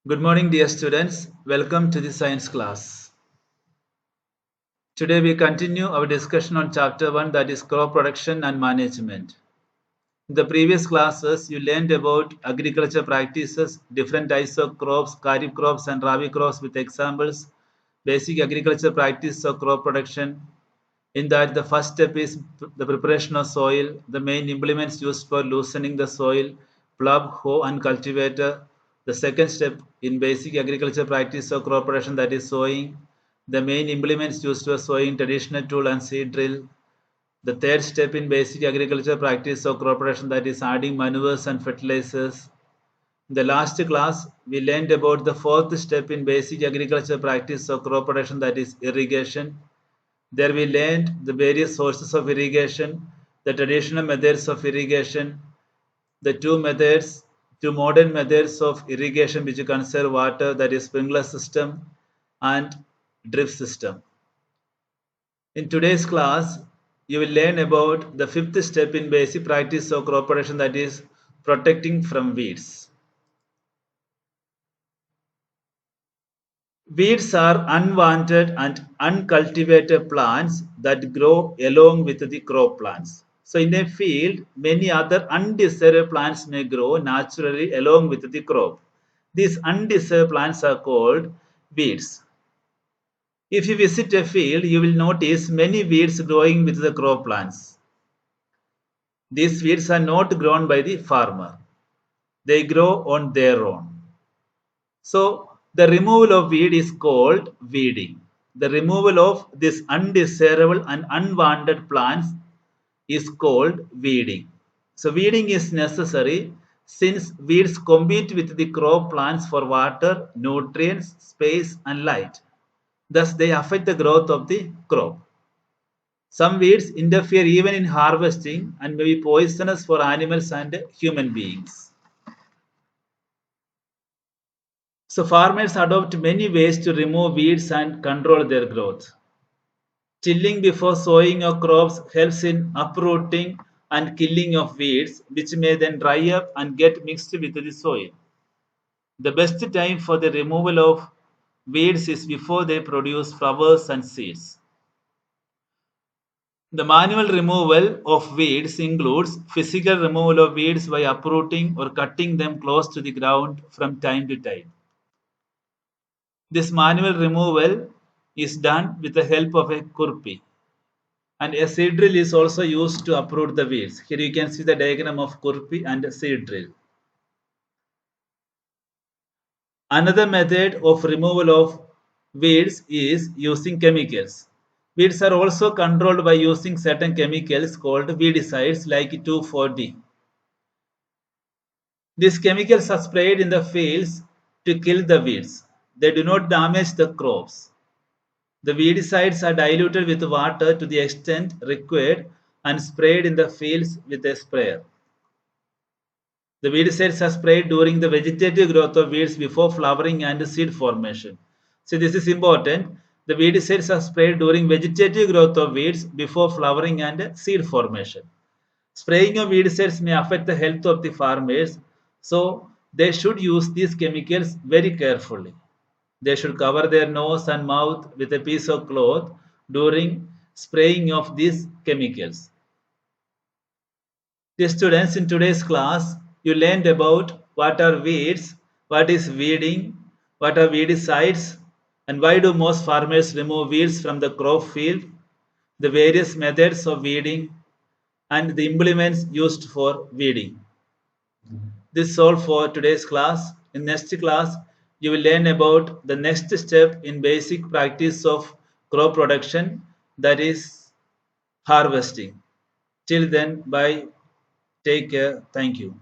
Good morning, dear students. Welcome to the science class. Today we continue our discussion on chapter 1, that is crop production and management. In the previous classes, you learned about agriculture practices, different types of crops, kharif crops and rabi crops with examples, basic agriculture practice of crop production. In that, the first step is the preparation of soil, the main implements used for loosening the soil, plough, hoe, and cultivator. The second step in basic agriculture practice of crop production, that is sowing, the main implements used for sowing, traditional tool, and seed drill. The third step in basic agriculture practice of crop production, that is adding manures and fertilizers. In the last class, we learned about the fourth step in basic agriculture practice of crop production, that is irrigation. There we learned the various sources of irrigation, the traditional methods of irrigation, the two modern methods of irrigation which conserve water, that is sprinkler system and drip system. In today's class, you will learn about the fifth step in basic practice of crop production, that is protecting from weeds. Weeds are unwanted and uncultivated plants that grow along with the crop plants. So, in a field, many other undesired plants may grow naturally along with the crop. These undesired plants are called weeds. If you visit a field, you will notice many weeds growing with the crop plants. These weeds are not grown by the farmer, they grow on their own. So the removal of weed is called weeding. The removal of this undesirable and unwanted plants is called weeding. So weeding is necessary since weeds compete with the crop plants for water, nutrients, space and light. Thus they affect the growth of the crop. Some weeds interfere even in harvesting and may be poisonous for animals and human beings. So farmers adopt many ways to remove weeds and control their growth. Tilling before sowing of crops helps in uprooting and killing of weeds, which may then dry up and get mixed with the soil. The best time for the removal of weeds is before they produce flowers and seeds. The manual removal of weeds includes physical removal of weeds by uprooting or cutting them close to the ground from time to time. This manual removal is done with the help of a kurpi. And a seed drill is also used to uproot the weeds. Here you can see the diagram of kurpi and a seed drill. Another method of removal of weeds is using chemicals. Weeds are also controlled by using certain chemicals called weedicides like 2,4-D. These chemicals are sprayed in the fields to kill the weeds. They do not damage the crops. The weedicides are diluted with water to the extent required and sprayed in the fields with a sprayer. The weedicides are sprayed during the vegetative growth of weeds before flowering and seed formation. So this is important. The weedicides are sprayed during vegetative growth of weeds before flowering and seed formation. Spraying of weedicides may affect the health of the farmers, so they should use these chemicals very carefully. They should cover their nose and mouth with a piece of cloth during spraying of these chemicals. The students, in today's class, you learned about what are weeds, what is weeding, what are weedicides, and why do most farmers remove weeds from the crop field, the various methods of weeding, and the implements used for weeding. This is all for today's class. In next class, you will learn about the next step in basic practice of crop production, that is harvesting. Till then, bye. Take care. Thank you.